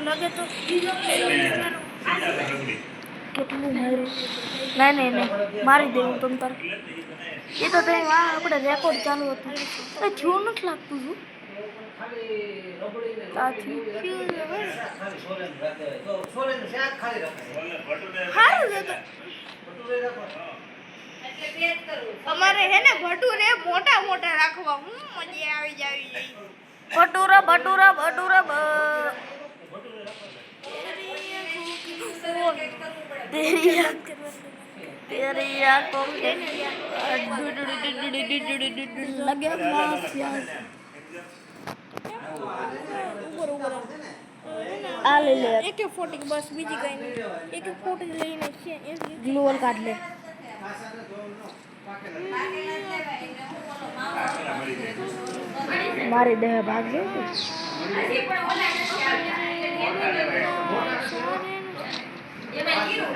लगे तो नहीं मारी दे तुम तर ये तो अपने रेकॉर्ड चालू होता छू नहीं लगतु हमारे है ना भटूरे मोटा मोटा रखवा मजे આવી જાવી भटूरा भटूरा भटूरा तेरी आंखों के लगे मास यार आ ले ले एक फोटो बस बीजी कहीं नहीं एक फोटो लेने છે ग्लोबल काट ले मारे देह भाग गए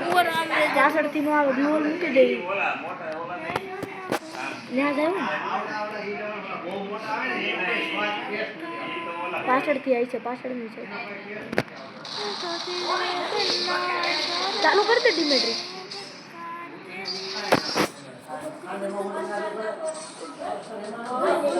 ऊपर आगे जासड़ती नो आवे ग्लोबल मूकी दे न्या जाए પાછળથી આવી છે પાછળની છે ચાલુ કરી દે ડિમેટ્રી